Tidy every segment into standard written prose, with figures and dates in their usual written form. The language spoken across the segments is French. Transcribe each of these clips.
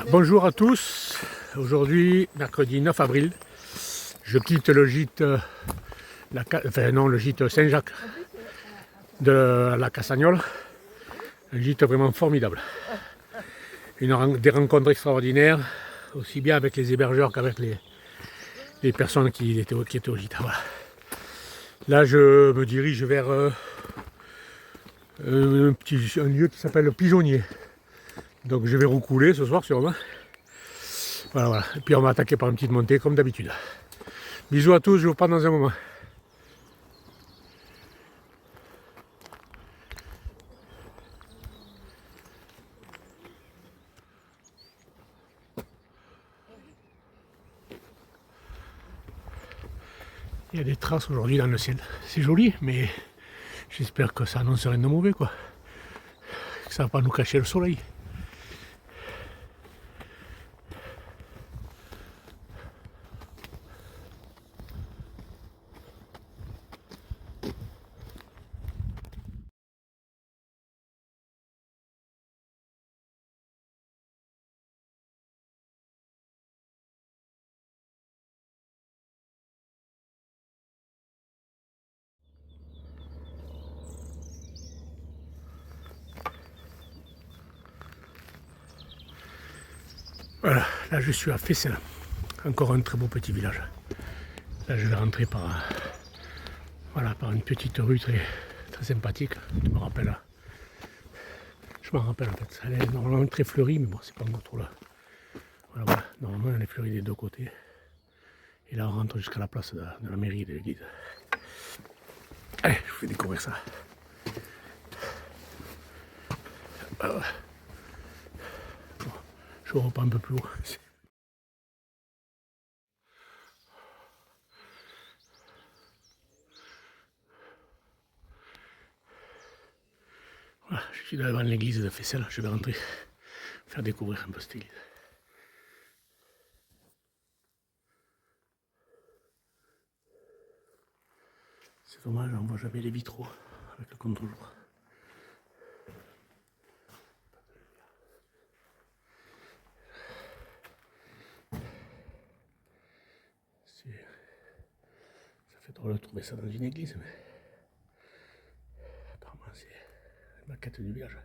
Bonjour à tous, aujourd'hui mercredi 9 avril, je quitte le gîte, le gîte Saint-Jacques de la Cassagnole, un gîte vraiment formidable, des rencontres extraordinaires, aussi bien avec les hébergeurs qu'avec les personnes qui étaient au gîte. Voilà. Là je me dirige vers un lieu qui s'appelle le Pigeonnier. Donc je vais roucouler ce soir sûrement. Voilà. Et puis on va attaquer par une petite montée comme d'habitude. Bisous à tous, je vous reprends dans un moment. Il y a des traces aujourd'hui dans le ciel. C'est joli, mais j'espère que ça annonce rien de mauvais, quoi. Que ça va pas nous cacher le soleil. Voilà, là je suis à Fessel, encore un très beau petit village. Là je vais rentrer par une petite rue très sympathique. Je m'en rappelle en fait. Elle est normalement très fleurie, mais bon, c'est pas encore trop là. Voilà. Normalement elle est fleurie des deux côtés. Et là on rentre jusqu'à la place de la mairie et de l'église. Allez, je vous fais découvrir ça. Bon, je reprends un peu plus haut. Voilà, je suis devant l'église de Fessel, je vais rentrer, faire découvrir un peu cette église. C'est dommage, on ne voit jamais les vitraux avec le contre-jour. Ça fait drôle de trouver ça dans une église, mais apparemment c'est la maquette du village.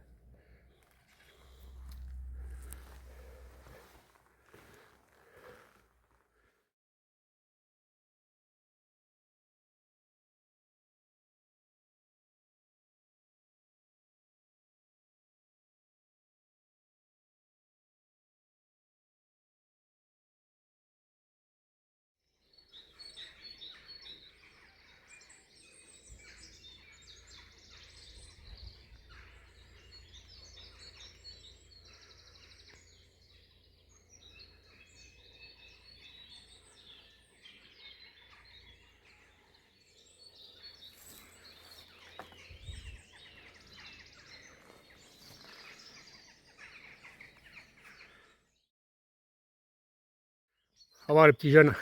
Au revoir les petits jeunes.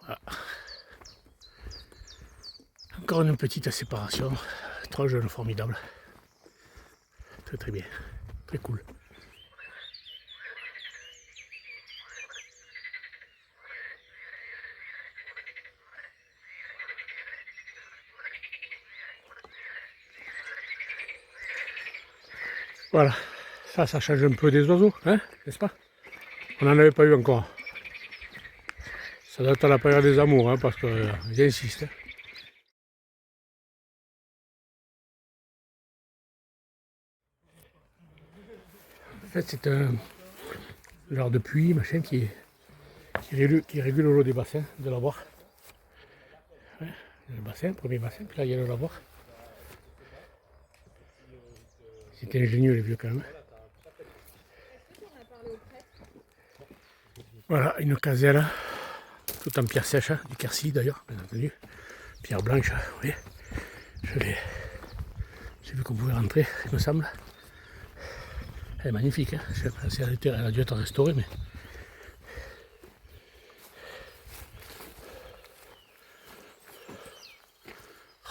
Voilà. Encore une petite séparation. 3 jeunes formidables. Très bien. Très cool. Voilà, ça change un peu des oiseaux, hein, n'est-ce pas? On n'en avait pas eu encore. Ça doit être à la période des amours, hein, parce que j'insiste. En fait, c'est un genre de puits, machin, qui régule l'eau des bassins, de lavoir. Ouais, le bassin, premier bassin, puis là il y a le lavoir. C'était ingénieux les vieux quand même. Voilà, une caselle, tout en pierre sèche, du quercy d'ailleurs, bien entendu. Pierre blanche, vous voyez. J'ai vu qu'on pouvait rentrer, il me semble. Elle est magnifique, hein. Je sais pas si elle a dû être restaurée, mais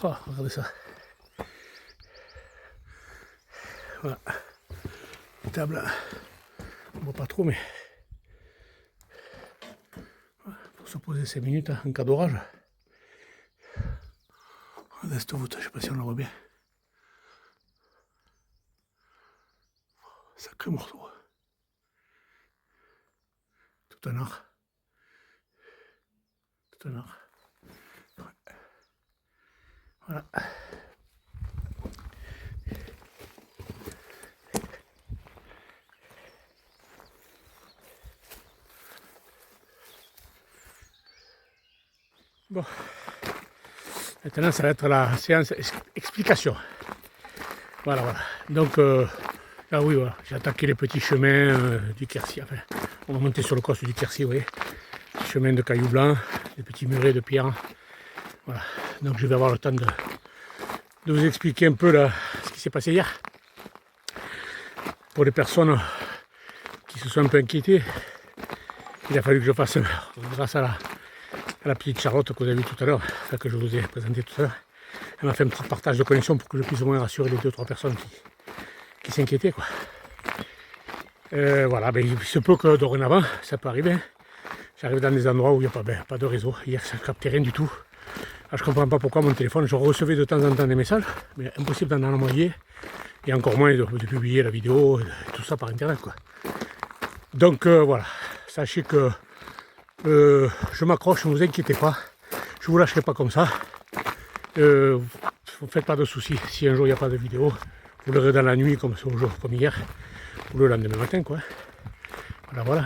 Oh, regardez ça. Voilà. Table. On voit pas trop, mais pour se poser 5 minutes en cas d'orage. Regardez cette voûte, je sais pas si on la voit bien. Sacré morceau. Tout un art. Tout un art. Ouais. Voilà. Bon, maintenant ça va être la séance explication. Voilà, voilà. Donc, ah oui, voilà, j'ai attaqué les petits chemins du Quercy. Enfin, on va monter sur le coste du Quercy, vous voyez. Chemin de cailloux blancs, des petits murets de pierre. Voilà. Donc je vais avoir le temps de vous expliquer un peu ce qui s'est passé hier. Pour les personnes qui se sont un peu inquiétées, il a fallu que je fasse, grâce à la petite Charlotte que vous avez vue tout à l'heure, que je vous ai présenté tout à l'heure, elle m'a fait un petit partage de connexion pour que je puisse au moins rassurer les 2-3 personnes qui s'inquiétaient, quoi. Voilà, ben, il se peut que dorénavant, ça peut arriver. J'arrive dans des endroits où il n'y a pas de réseau. Hier, ça ne captait rien du tout. Alors, je ne comprends pas pourquoi mon téléphone, je recevais de temps en temps des messages, mais impossible d'en envoyer, et encore moins de publier la vidéo, et tout ça par internet, quoi. Donc voilà, sachez que je m'accroche, ne vous inquiétez pas, je ne vous lâcherai pas comme ça. Vous ne faites pas de soucis si un jour il n'y a pas de vidéo, vous l'aurez dans la nuit comme hier, ou le lendemain matin, quoi. Voilà, voilà.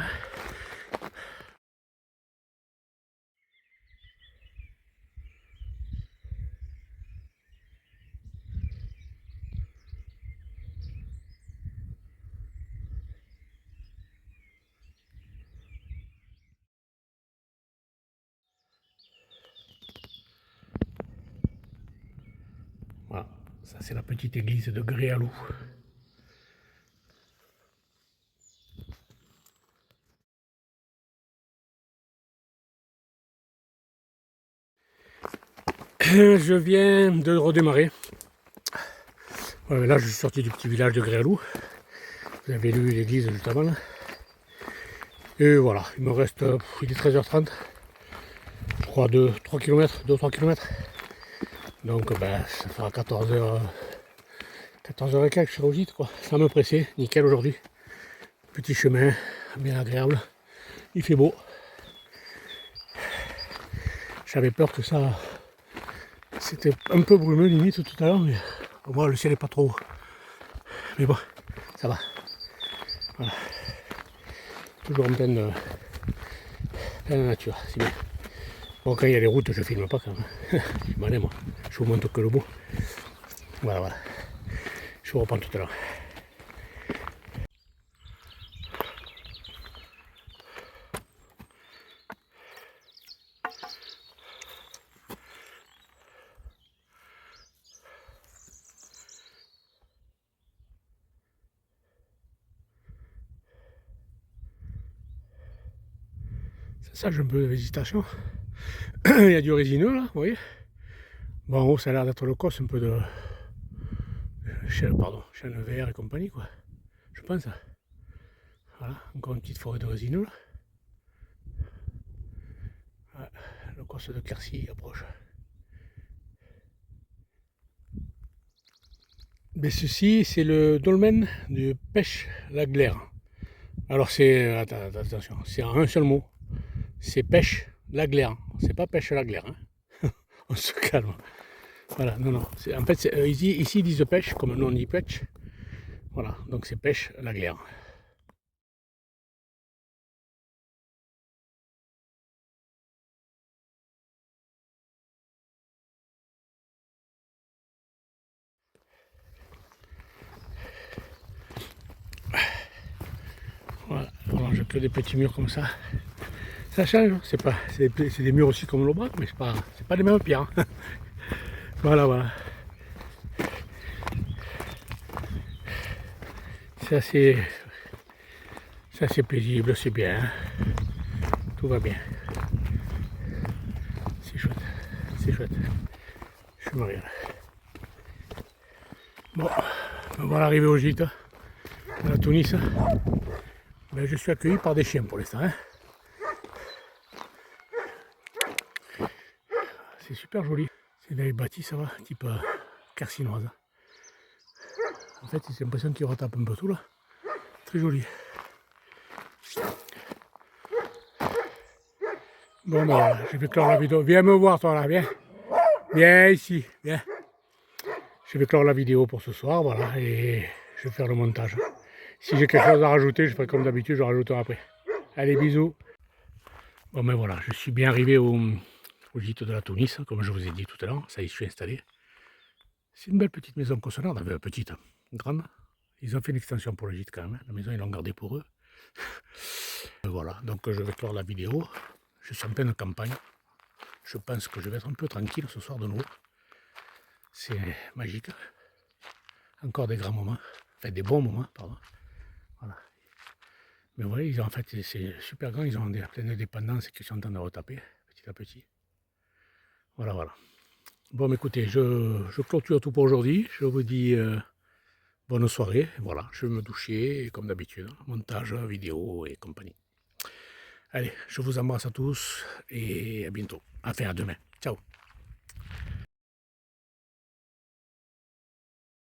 Voilà, ça c'est la petite église de Gréalou. Je viens de redémarrer. Ouais, là je suis sorti du petit village de Gréalou. Vous avez lu l'église juste avant là. Et voilà, il me reste, il est 13h30. Je crois 2-3 km. Donc ben, ça fera 14h et quelques, je serai au gîte, quoi. Sans me presser, nickel aujourd'hui. Petit chemin, bien agréable. Il fait beau. J'avais peur que ça... C'était un peu brumeux limite tout à l'heure, mais au moins le ciel n'est pas trop... Mais bon, ça va. Voilà. Toujours en pleine nature, c'est bien. Bon, quand il y a les routes, je filme pas quand même. Je suis malin, moi. Je vous montre que le beau. Voilà, voilà. Je vous reprends tout à l'heure. Ça, j'ai un peu de végétation. Il y a du résineux là, vous voyez. Bon, en haut, ça a l'air d'être le cos, un peu de chêne vert et compagnie, quoi. Je pense. Voilà, encore une petite forêt de résineux là. Ouais, le cos de Quercy approche. Mais ceci, c'est le dolmen de Pêche-la-Glaire. Alors c'est, attention, c'est en un seul mot. C'est Pêche-la-Glaire. C'est pas Pêche-la-Glaire. Hein. On se calme. Voilà, non. En fait, ici, ils disent pêche, comme nous on dit pêche. Voilà, donc c'est Pêche-la-Glaire. Voilà, alors j'ai que des petits murs comme ça. Ça change, c'est des murs aussi comme l'Aubrac, mais c'est pas les mêmes pierres. Hein. Voilà. C'est assez paisible, c'est bien. Tout va bien. C'est chouette. Je Je me régale. Bon, me voilà arrivé au gîte de la Tunis. Ben, je suis accueilli par des chiens pour l'instant. Hein. C'est super joli. C'est des bâtis, ça va, type carcinoise. En fait, j'ai l'impression qu'ils retapent un peu tout là. Très joli. Bon, ben voilà, je vais clore la vidéo. Viens me voir, toi là, viens. Viens ici, viens. Je vais clore la vidéo pour ce soir, voilà, et je vais faire le montage. Si j'ai quelque chose à rajouter, je ferai comme d'habitude, je rajouterai après. Allez, bisous. Bon, ben voilà, je suis bien arrivé au gîte de la Tunis, comme je vous ai dit tout à l'heure. Ça y est, je suis installé. C'est une belle petite maison concernante, enfin petite, grande. Ils ont fait une extension pour le gîte quand même. Hein. La maison, ils l'ont gardée pour eux. Voilà, donc je vais clore la vidéo. Je suis en pleine campagne. Je pense que je vais être un peu tranquille ce soir de nouveau. C'est magique. Encore des grands moments. Enfin, des bons moments, pardon. Voilà. Mais vous voyez, en fait, c'est super grand. Ils ont plein de dépendances qu'ils sont en train de retaper, petit à petit. Voilà, voilà. Bon, mais écoutez, je clôture tout pour aujourd'hui. Je vous dis bonne soirée. Voilà, je vais me doucher, comme d'habitude. Montage, vidéo et compagnie. Allez, je vous embrasse à tous et à bientôt. Enfin, à demain. Ciao.